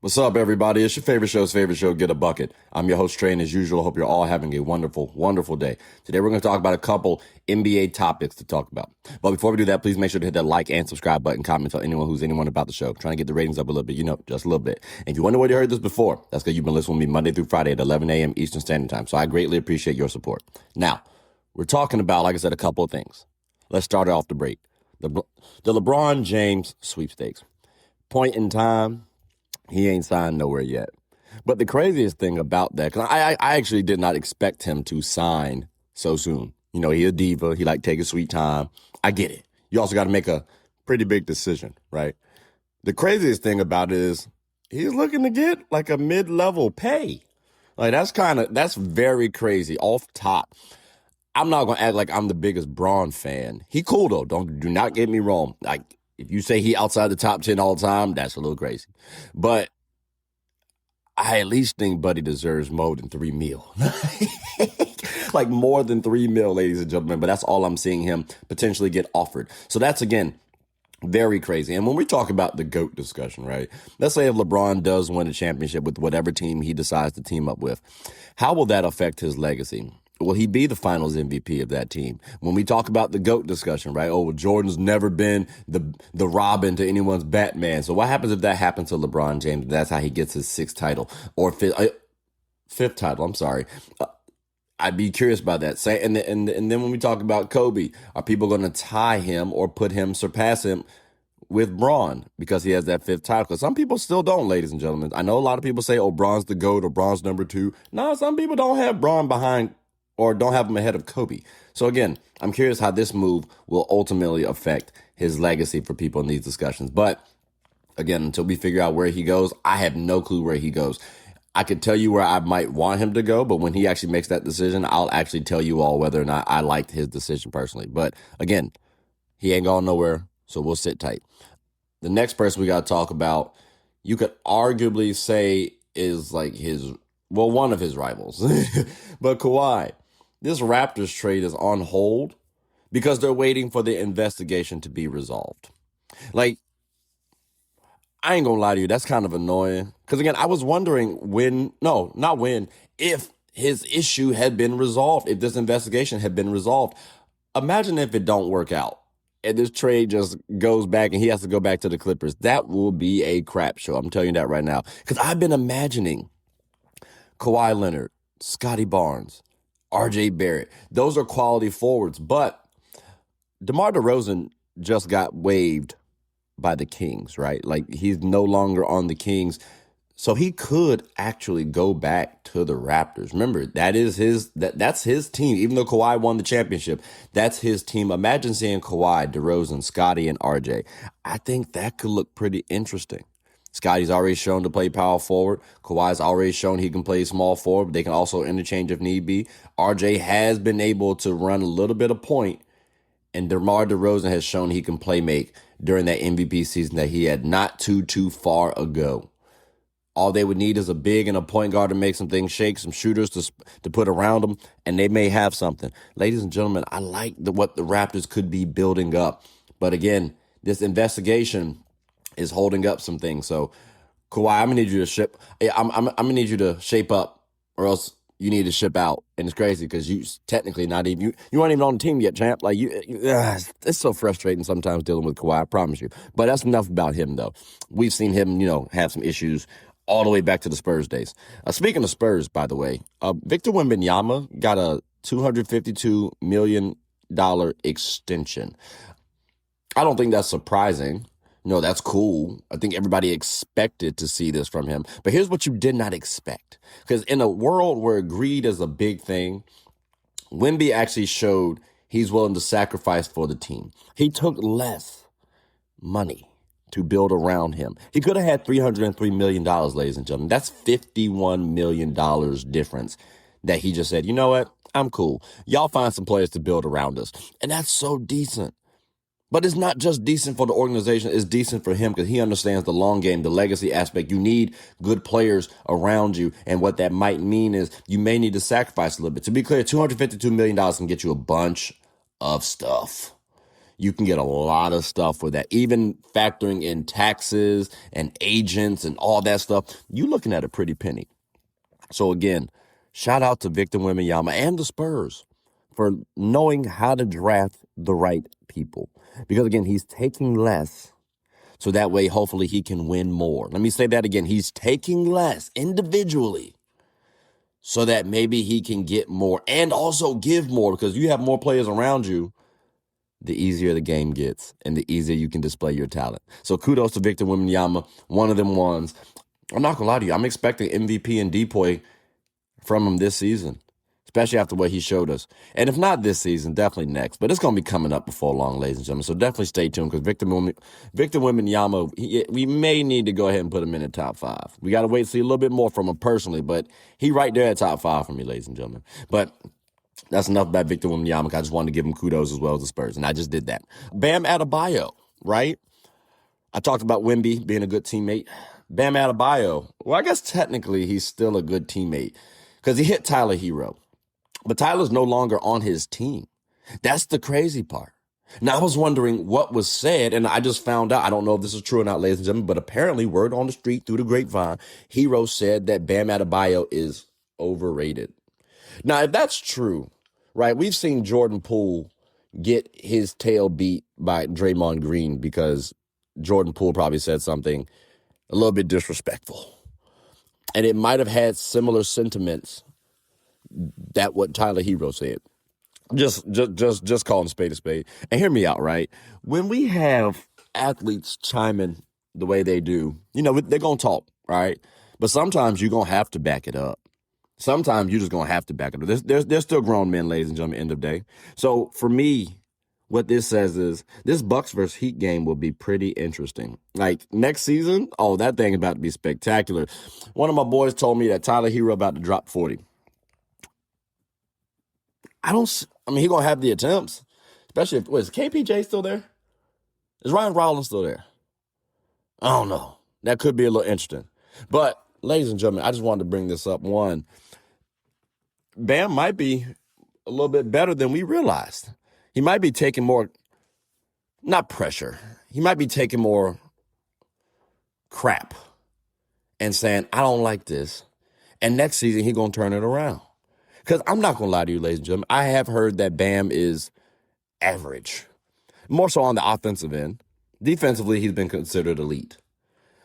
What's up, everybody? It's your favorite show, Get a Bucket. I'm your host, Trey, and as usual, hope you're all having a wonderful, wonderful day. Today, we're going to talk about a couple NBA topics to talk about. But before we do that, please make sure to hit that like and subscribe button, comment, tell anyone who's anyone about the show. Trying to get the ratings up a little bit, just a little bit. And if you wonder where you heard this before, that's because you've been listening to me Monday through Friday at 11 a.m. Eastern Standard Time. So I greatly appreciate your support. Now, we're talking about, like I said, a couple of things. Let's start off the break. The LeBron James sweepstakes. Point in time, he ain't signed nowhere yet. But the craziest thing about that, because I actually did not expect him to sign so soon. He a diva. He take his sweet time. I get it. You also got to make a pretty big decision, right? The craziest thing about it is he's looking to get a mid-level pay. That's very crazy off top. I'm not going to act like I'm the biggest Braun fan. He cool, though. Do not get me wrong. If you say he outside the top 10 all the time, that's a little crazy. But I at least think Buddy deserves more than $3 million. More than $3 million, ladies and gentlemen. But that's all I'm seeing him potentially get offered. So that's, again, very crazy. And when we talk about the GOAT discussion, right? Let's say if LeBron does win a championship with whatever team he decides to team up with, how will that affect his legacy? Will he be the finals MVP of that team? When we talk about the GOAT discussion, right? Jordan's never been the Robin to anyone's Batman. So what happens if that happens to LeBron James? That's how he gets his sixth title or fifth title. I'm sorry. I'd be curious about that. And then when we talk about Kobe, are people going to tie him or surpass him with Braun because he has that fifth title? Because some people still don't, ladies and gentlemen. I know a lot of people say, Braun's the GOAT or Braun's number 2. No, some people don't have Braun behind or don't have him ahead of Kobe. So again, I'm curious how this move will ultimately affect his legacy for people in these discussions. But again, until we figure out where he goes, I have no clue where he goes. I could tell you where I might want him to go, but when he actually makes that decision, I'll actually tell you all whether or not I liked his decision personally. But again, he ain't going nowhere, so we'll sit tight. The next person we got to talk about, you could arguably say is one of his rivals. But Kawhi, this Raptors trade is on hold because they're waiting for the investigation to be resolved. I ain't gonna lie to you, that's kind of annoying. Because again, I was wondering if his issue had been resolved, if this investigation had been resolved. Imagine if it don't work out and this trade just goes back and he has to go back to the Clippers. That will be a crap show. I'm telling you that right now. Because I've been imagining Kawhi Leonard, Scottie Barnes, RJ Barrett. Those are quality forwards. But DeMar DeRozan just got waived by the Kings, right? He's no longer on the Kings. So he could actually go back to the Raptors. Remember, that's his team. Even though Kawhi won the championship, that's his team. Imagine seeing Kawhi, DeRozan, Scottie, and RJ. I think that could look pretty interesting. Scottie's already shown to play power forward. Kawhi's already shown he can play small forward, but they can also interchange if need be. RJ has been able to run a little bit of point, and DeMar DeRozan has shown he can play make during that MVP season that he had not too far ago. All they would need is a big and a point guard to make some things shake, some shooters to put around them, and they may have something. Ladies and gentlemen, I like what the Raptors could be building up. But again, this investigation is holding up some things. So, Kawhi, I'm gonna need you to I'm gonna need you to shape up, or else you need to ship out. And it's crazy because you technically not even you weren't even on the team yet, champ. It's so frustrating sometimes dealing with Kawhi. I promise you. But that's enough about him, though. We've seen him, have some issues all the way back to the Spurs days. Speaking of Spurs, by the way, Victor Wembanyama got a $252 million extension. I don't think that's surprising. That's cool. I think everybody expected to see this from him. But here's what you did not expect. Because in a world where greed is a big thing, Wemby actually showed he's willing to sacrifice for the team. He took less money to build around him. He could have had $303 million, ladies and gentlemen. That's $51 million difference that he just said, you know what? I'm cool. Y'all find some players to build around us. And that's so decent. But it's not just decent for the organization. It's decent for him because he understands the long game, the legacy aspect. You need good players around you. And what that might mean is you may need to sacrifice a little bit. To be clear, $252 million can get you a bunch of stuff. You can get a lot of stuff with that, even factoring in taxes and agents and all that stuff. You're looking at a pretty penny. So again, shout out to Victor Wembanyama and the Spurs for knowing how to draft the right people. Because again, he's taking less, so that way hopefully he can win more. Let me say that again. He's taking less individually so that maybe he can get more and also give more, because you have more players around you, the easier the game gets and the easier you can display your talent. So kudos to Victor Wembanyama, one of them ones. I'm not going to lie to you. I'm expecting MVP and Depoy from him this season, especially after what he showed us. And if not this season, definitely next. But it's going to be coming up before long, ladies and gentlemen. So definitely stay tuned, because Victor Wembanyama, we may need to go ahead and put him in the top 5. We got to wait to see a little bit more from him personally, but he right there at top 5 for me, ladies and gentlemen. But that's enough about Victor Wembanyama. I just wanted to give him kudos as well as the Spurs, and I just did that. Bam Adebayo, right? I talked about Wemby being a good teammate. Bam Adebayo, well, I guess technically he's still a good teammate because he hit Tyler Herro. But Tyler's no longer on his team. That's the crazy part. Now, I was wondering what was said, and I just found out, I don't know if this is true or not, ladies and gentlemen, but apparently word on the street through the grapevine, Herro said that Bam Adebayo is overrated. Now, if that's true, right, we've seen Jordan Poole get his tail beat by Draymond Green because Jordan Poole probably said something a little bit disrespectful. And it might have had similar sentiments that what Tyler Herro said. Just call him spade a spade. And hear me out, right? When we have athletes chiming the way they do, they're going to talk, right? But sometimes you're going to have to back it up. Sometimes you're just going to have to back it up. They're still grown men, ladies and gentlemen, end of day. So for me, what this says is this Bucks versus Heat game will be pretty interesting. Like next season, that thing is about to be spectacular. One of my boys told me that Tyler Herro about to drop 40. He's going to have the attempts, especially if, is KPJ still there? Is Ryan Rollins still there? I don't know. That could be a little interesting. But, ladies and gentlemen, I just wanted to bring this up. One, Bam might be a little bit better than we realized. He might be taking more, not pressure, he might be taking more crap and saying, I don't like this. And next season, he's going to turn it around. Because I'm not going to lie to you, ladies and gentlemen, I have heard that Bam is average, more so on the offensive end. Defensively, he's been considered elite.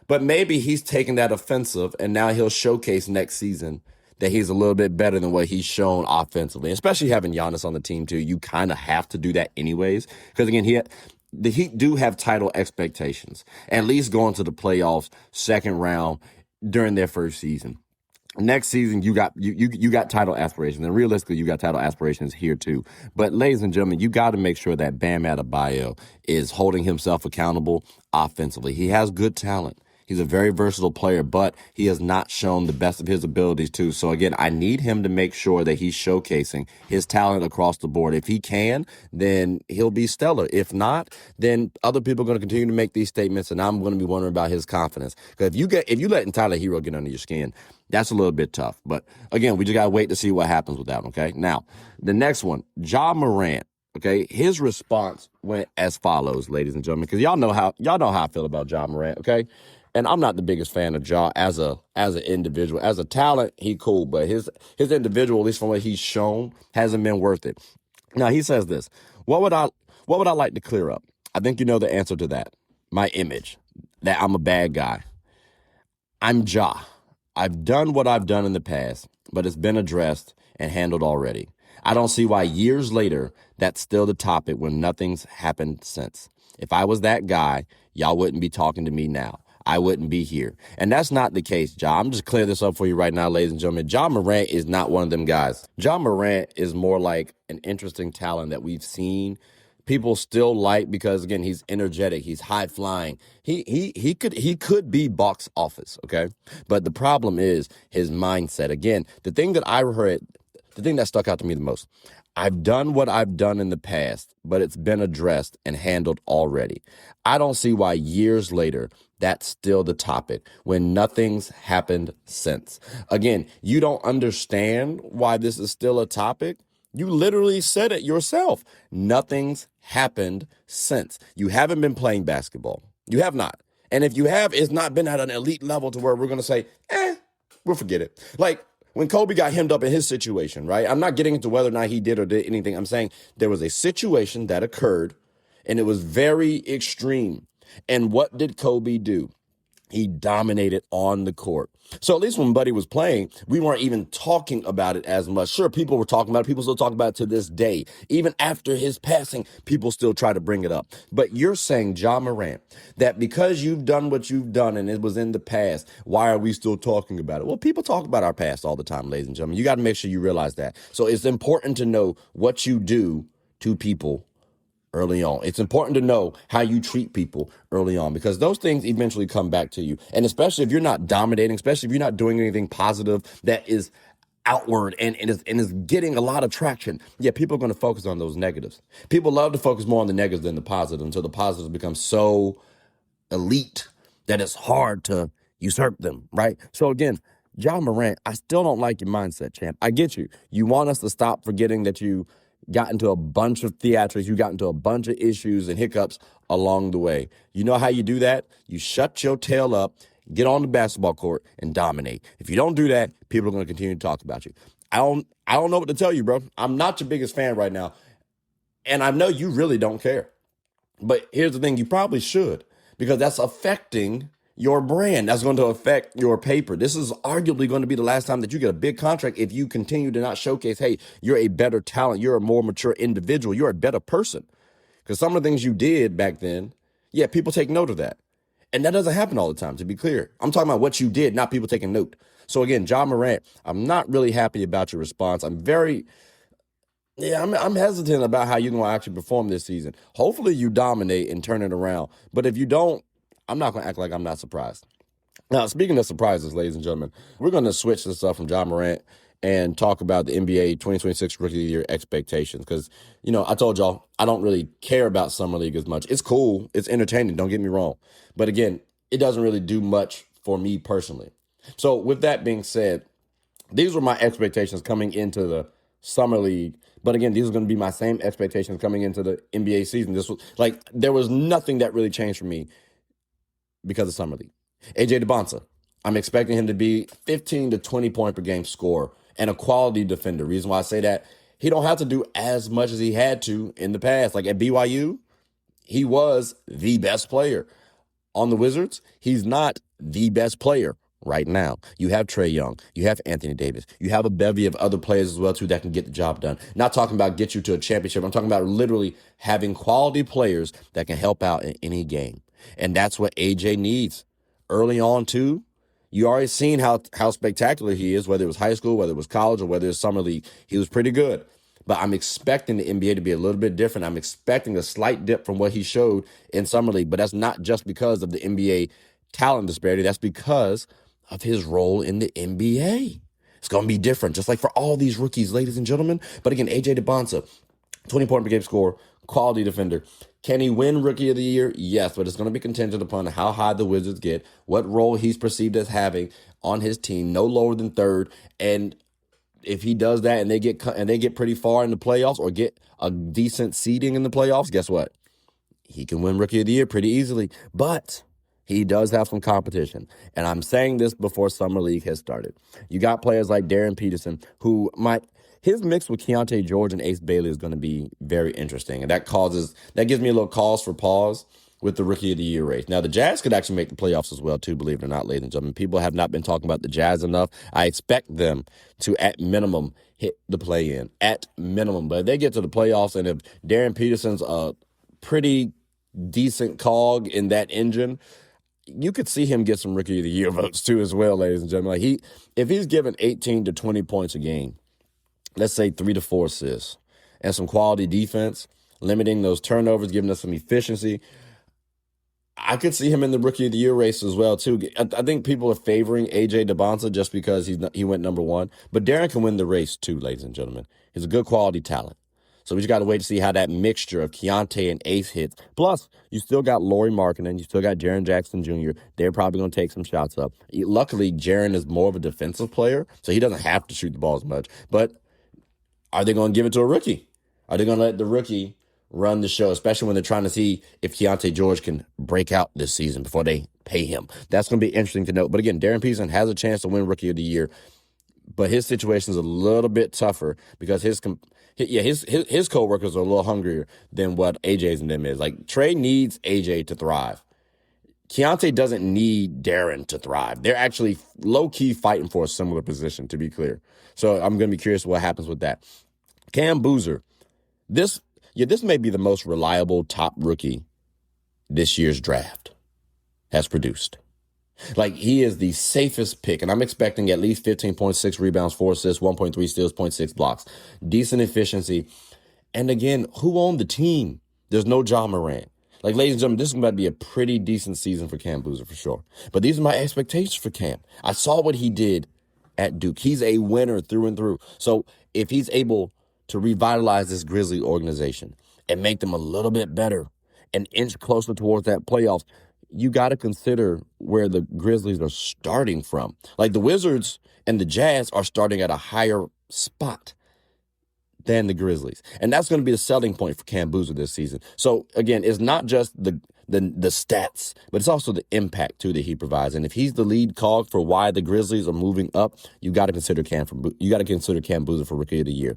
But maybe he's taking that offensive, and now he'll showcase next season that he's a little bit better than what he's shown offensively. Especially having Giannis on the team, too. You kind of have to do that anyways. Because, again, the Heat do have title expectations, at least going to the playoffs, second round during their first season. Next season, you got title aspirations, and realistically, you got title aspirations here too. But ladies and gentlemen, you got to make sure that Bam Adebayo is holding himself accountable offensively. He has good talent. He's a very versatile player, but he has not shown the best of his abilities too. So again, I need him to make sure that he's showcasing his talent across the board. If he can, then he'll be stellar. If not, then other people are going to continue to make these statements, and I'm going to be wondering about his confidence. Because if you letting Tyler Herro get under your skin, that's a little bit tough. But again, we just got to wait to see what happens with that, okay? Now, the next one, Morant. Okay, his response went as follows, ladies and gentlemen, because y'all know how I feel about Morant, okay? And I'm not the biggest fan of Ja as an individual. As a talent, he cool, but his individual, at least from what he's shown, hasn't been worth it. Now he says this: What would I like to clear up? I think you know the answer to that. My image, that I'm a bad guy. I'm Ja. I've done what I've done in the past, but it's been addressed and handled already. I don't see why years later that's still the topic when nothing's happened since. If I was that guy, y'all wouldn't be talking to me now. I wouldn't be here. And that's not the case, Ja. I'm just clear this up for you right now, ladies and gentlemen. Morant is not one of them guys. Morant is more like an interesting talent that we've seen people still like because, again, he's energetic. He's high flying. He could be box office, okay? But the problem is his mindset. Again, the thing that stuck out to me the most, I've done what I've done in the past, but it's been addressed and handled already. I don't see why years later that's still the topic when nothing's happened since. Again, you don't understand why this is still a topic You literally said it yourself. Nothing's happened since. You haven't been playing basketball. You have not. And if you have, it's not been at an elite level to where we're going to say, we'll forget it. Like when Kobe got hemmed up in his situation, right? I'm not getting into whether or not he did or did anything. I'm saying there was a situation that occurred and it was very extreme. And what did Kobe do? He dominated on the court. So at least when Buddy was playing, we weren't even talking about it as much. Sure, people were talking about it. People still talk about it to this day. Even after his passing, people still try to bring it up. But you're saying, Ja Morant, that because you've done what you've done and it was in the past, why are we still talking about it? Well, people talk about our past all the time, ladies and gentlemen. You got to make sure you realize that. So it's important to know what you do to people early on. It's important to know how you treat people early on because those things eventually come back to you. And especially if you're not dominating, especially if you're not doing anything positive that is outward and is getting a lot of traction, yeah, people are going to focus on those negatives. People love to focus more on the negatives than the positive until the positives become so elite that it's hard to usurp them, right? So again, Ja Morant, I still don't like your mindset, champ. I get you. You want us to stop forgetting that you got into a bunch of theatrics, you got into a bunch of issues and hiccups along the way. You know how you do that? You shut your tail up, get on the basketball court, and dominate. If you don't do that, people are going to continue to talk about you. I don't know what to tell you, bro. I'm not your biggest fan right now, and I know you really don't care. But here's the thing, you probably should, because that's affecting your brand. That's going to affect your paper. This is arguably going to be the last time that you get a big contract if you continue to not showcase, hey, you're a better talent, you're a more mature individual, you're a better person. Because some of the things you did back then, yeah, people take note of that. And that doesn't happen all the time, to be clear. I'm talking about what you did, not people taking note. So again, Ja Morant, I'm not really happy about your response. I'm hesitant about how you're going to actually perform this season. Hopefully you dominate and turn it around. But if you don't, I'm not going to act like I'm not surprised. Now, speaking of surprises, ladies and gentlemen, we're going to switch this up from Ja Morant and talk about the NBA 2026 Rookie of the Year expectations. Because, I told y'all, I don't really care about Summer League as much. It's cool. It's entertaining. Don't get me wrong. But again, it doesn't really do much for me personally. So with that being said, these were my expectations coming into the Summer League. But again, these are going to be my same expectations coming into the NBA season. There was nothing that really changed for me because of Summer League. AJ DeBonsa, I'm expecting him to be 15 to 20 point per game scorer and a quality defender. Reason why I say that, he don't have to do as much as he had to in the past. Like at BYU, he was the best player. On the Wizards, he's not the best player right now. You have Trae Young. You have Anthony Davis. You have a bevy of other players as well, too, that can get the job done. Not talking about get you to a championship. I'm talking about literally having quality players that can help out in any game. And that's what AJ needs. Early on, too, you already seen how spectacular he is, whether it was high school, whether it was college, or whether it was summer league. He was pretty good. But I'm expecting the NBA to be a little bit different. I'm expecting a slight dip from what he showed in summer league. But that's not just because of the NBA talent disparity. That's because of his role in the NBA. It's going to be different, just like for all these rookies, ladies and gentlemen. But again, AJ DeBonsa, 20 point per game scorer, quality defender. Can he win Rookie of the Year? Yes, but it's going to be contingent upon how high the Wizards get, what role he's perceived as having on his team, no lower than third. And if he does that and they get pretty far in the playoffs or get a decent seeding in the playoffs, guess what? He can win Rookie of the Year pretty easily. But he does have some competition. And I'm saying this before Summer League has started. You got players like Darren Peterson, who his mix with Keontae George and Ace Bailey is going to be very interesting. And that gives me a little cause for pause with the Rookie of the Year race. Now, the Jazz could actually make the playoffs as well, too, believe it or not, ladies and gentlemen. People have not been talking about the Jazz enough. I expect them to, at minimum, hit the play-in. At minimum. But if they get to the playoffs and if Darren Peterson's a pretty decent cog in that engine, you could see him get some Rookie of the Year votes, too, as well, ladies and gentlemen. If he's given 18 to 20 points a game, let's say 3 to 4 assists, and some quality defense, limiting those turnovers, giving us some efficiency, I could see him in the Rookie of the Year race as well, too. I think people are favoring A.J. DeBonsa just because he went number one. But Darren can win the race, too, ladies and gentlemen. He's a good quality talent. So we just got to wait to see how that mixture of Keontae and Ace hits. Plus, you still got Lauri Markkanen. You still got Jaren Jackson Jr. They're probably going to take some shots up. Luckily, Jaren is more of a defensive player, so he doesn't have to shoot the ball as much. But Are they going to give it to a rookie? Are they going to let the rookie run the show, especially when they're trying to see if Keontae George can break out this season before they pay him? That's going to be interesting to note. But again, Darren Peterson has a chance to win Rookie of the Year, but his situation is a little bit tougher because his co-workers are a little hungrier than what AJ's and them is. Like, Trey needs AJ to thrive. Keontae doesn't need Darren to thrive. They're actually low-key fighting for a similar position, to be clear. So I'm going to be curious what happens with that. Cam Boozer, this may be the most reliable top rookie this year's draft has produced. Like, he is the safest pick, and I'm expecting at least 15.6 rebounds, 4 assists, 1.3 steals, 0.6 blocks. Decent efficiency. And again, who owned the team? There's no John Morant. Like, ladies and gentlemen, this is about to be a pretty decent season for Cam Boozer for sure. But these are my expectations for Cam. I saw what he did at Duke. He's a winner through and through. So if he's able to revitalize this Grizzly organization and make them a little bit better, an inch closer towards that playoffs, you got to consider where the Grizzlies are starting from. Like, the Wizards and the Jazz are starting at a higher spot than the Grizzlies. And that's going to be the selling point for Cam Boozer this season. So, again, it's not just the stats, but it's also the impact, too, that he provides. And if he's the lead cog for why the Grizzlies are moving up, you got to consider Cam Boozer for Rookie of the Year.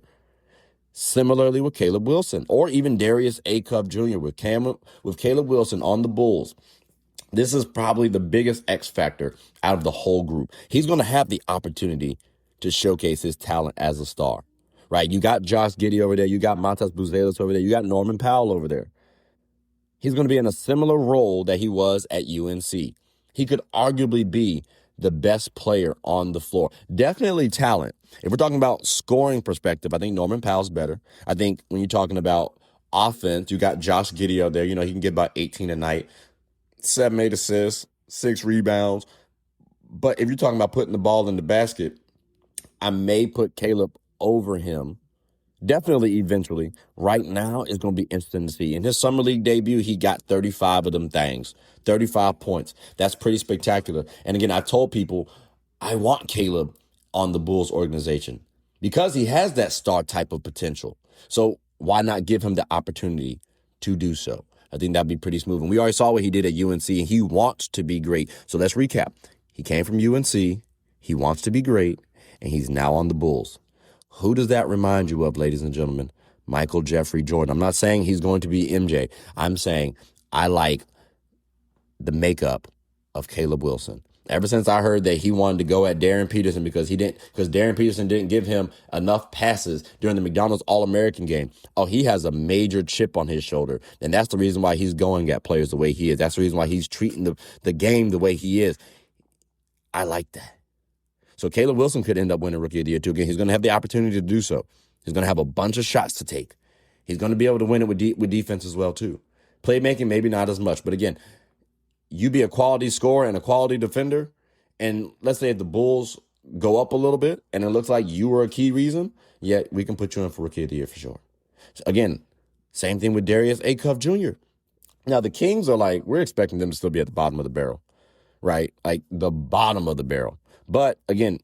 Similarly with Caleb Wilson, or even Darius A. Cub Jr. with Caleb Wilson on the Bulls. This is probably the biggest X factor out of the whole group. He's going to have the opportunity to showcase his talent as a star, right? You got Josh Giddey over there. You got Montas Buzelis over there. You got Norman Powell over there. He's going to be in a similar role that he was at UNC. He could arguably be the best player on the floor. Definitely talent. If we're talking about scoring perspective, I think Norman Powell's better. I think when you're talking about offense, you got Josh Giddey out there. You know, he can get about 18 a night. 7, 8 assists, 6 rebounds. But if you're talking about putting the ball in the basket, I may put Caleb over him. Definitely eventually. Right now, it's going to be interesting to see. In his summer league debut, he got 35 of them things, 35 points. That's pretty spectacular. And again, I told people I want Caleb on the Bulls organization because he has that star type of potential. So why not give him the opportunity to do so? I think that'd be pretty smooth. And we already saw what he did at UNC, and he wants to be great. So let's recap. He came from UNC, he wants to be great, and he's now on the Bulls. Who does that remind you of, ladies and gentlemen? Michael Jeffrey Jordan. I'm not saying he's going to be MJ. I'm saying I like the makeup of Caleb Wilson. Ever since I heard that he wanted to go at Darren Peterson because Darren Peterson didn't give him enough passes during the McDonald's All-American game. Oh, he has a major chip on his shoulder. And that's the reason why he's going at players the way he is. That's the reason why he's treating the game the way he is. I like that. So Caleb Wilson could end up winning Rookie of the Year, too. Again, he's going to have the opportunity to do so. He's going to have a bunch of shots to take. He's going to be able to win it with defense as well, too. Playmaking, maybe not as much. But again, you be a quality scorer and a quality defender, and let's say if the Bulls go up a little bit and it looks like you were a key reason, yeah, we can put you in for Rookie of the Year for sure. So again, same thing with Darius A. Cuff Jr. Now, the Kings are like, we're expecting them to still be at the bottom of the barrel, right? Like the bottom of the barrel. But again,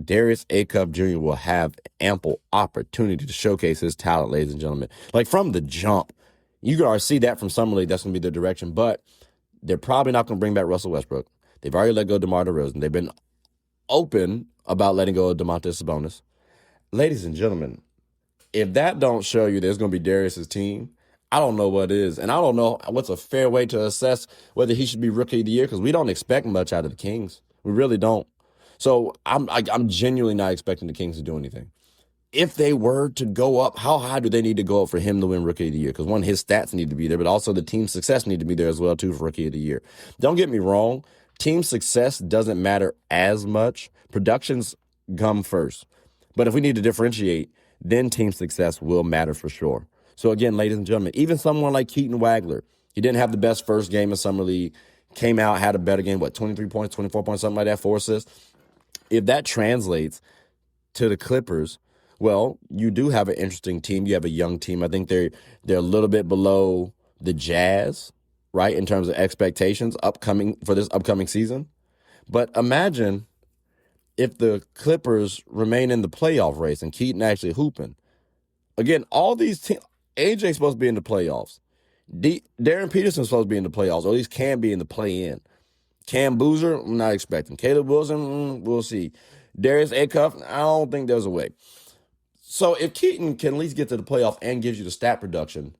Darius A. Cuff Jr. will have ample opportunity to showcase his talent, ladies and gentlemen. Like from the jump, you can already see that from Summer League. That's going to be their direction. But they're probably not going to bring back Russell Westbrook. They've already let go of DeMar DeRozan. They've been open about letting go of Domantas Sabonis. Ladies and gentlemen, if that don't show you there's going to be Darius's team, I don't know what is. And I don't know what's a fair way to assess whether he should be Rookie of the Year because we don't expect much out of the Kings. We really don't. So I'm genuinely not expecting the Kings to do anything. If they were to go up, how high do they need to go up for him to win Rookie of the Year? Because one, his stats need to be there, but also the team's success need to be there as well, too, for Rookie of the Year. Don't get me wrong. Team success doesn't matter as much. Productions come first. But if we need to differentiate, then team success will matter for sure. So again, ladies and gentlemen, even someone like Keaton Wagler, he didn't have the best first game in Summer League, came out, had a better game, 23 points, 24 points, something like that, 4 assists. If that translates to the Clippers, well, you do have an interesting team. You have a young team. I think they're a little bit below the Jazz, right, in terms of expectations for this upcoming season. But imagine if the Clippers remain in the playoff race and Keaton actually hooping. Again, all these teams, AJ's supposed to be in the playoffs. Darren Peterson's supposed to be in the playoffs, or at least can be in the play-in. Cam Boozer, I'm not expecting. Caleb Wilson, we'll see. Darius Acuff, I don't think there's a way. So if Keaton can at least get to the playoff and gives you the stat production,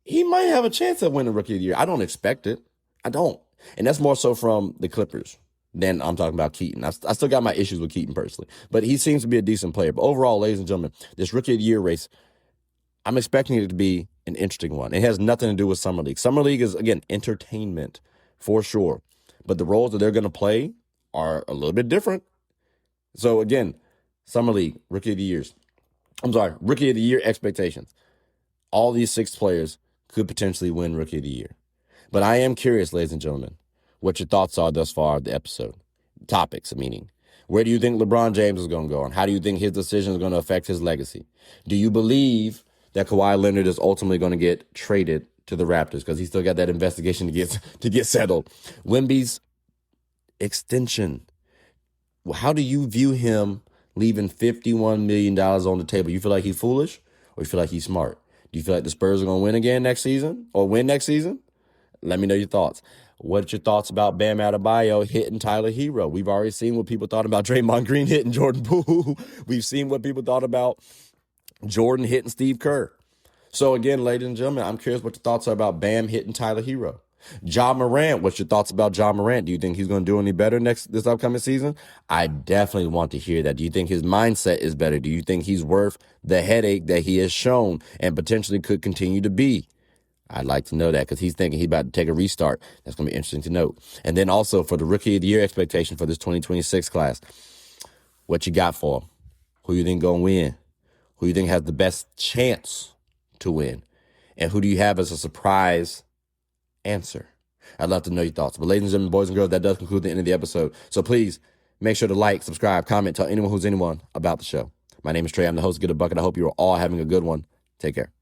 he might have a chance at winning Rookie of the Year. I don't expect it. I don't. And that's more so from the Clippers than I'm talking about Keaton. I still got my issues with Keaton personally, but he seems to be a decent player. But overall, ladies and gentlemen, this Rookie of the Year race, I'm expecting it to be an interesting one. It has nothing to do with Summer League. Summer League is, again, entertainment for sure. But the roles that they're going to play are a little bit different. So, again, Summer League, Rookie of the Year expectations. All these 6 players could potentially win Rookie of the Year. But I am curious, ladies and gentlemen, what your thoughts are thus far of the episode. Topics, meaning. Where do you think LeBron James is going to go? And how do you think his decision is going to affect his legacy? Do you believe that Kawhi Leonard is ultimately going to get traded to the Raptors because he's still got that investigation to get settled? Wemby's extension. How do you view him leaving $51 million on the table? You feel like he's foolish or you feel like he's smart? Do you feel like the Spurs are going to win again next season or win next season? Let me know your thoughts. What's your thoughts about Bam Adebayo hitting Tyler Herro? We've already seen what people thought about Draymond Green hitting Jordan Poole. We've seen what people thought about Jordan hitting Steve Kerr. So again, ladies and gentlemen, I'm curious what your thoughts are about Bam hitting Tyler Herro. Ja Morant, what's your thoughts about Ja Morant? Do you think he's going to do any better this upcoming season? I definitely want to hear that. Do you think his mindset is better? Do you think he's worth the headache that he has shown and potentially could continue to be? I'd like to know that because he's thinking he's about to take a restart. That's going to be interesting to note. And then also for the Rookie of the Year expectation for this 2026 class, what you got for him? Who you think going to win? Who you think has the best chance to win? And who do you have as a surprise answer? I'd love to know your thoughts. But ladies and gentlemen, boys and girls, that does conclude the end of the episode. So please make sure to like, subscribe, comment, tell anyone who's anyone about the show. My name is Trey. I'm the host of Get a Bucket. I hope you are all having a good one. Take care.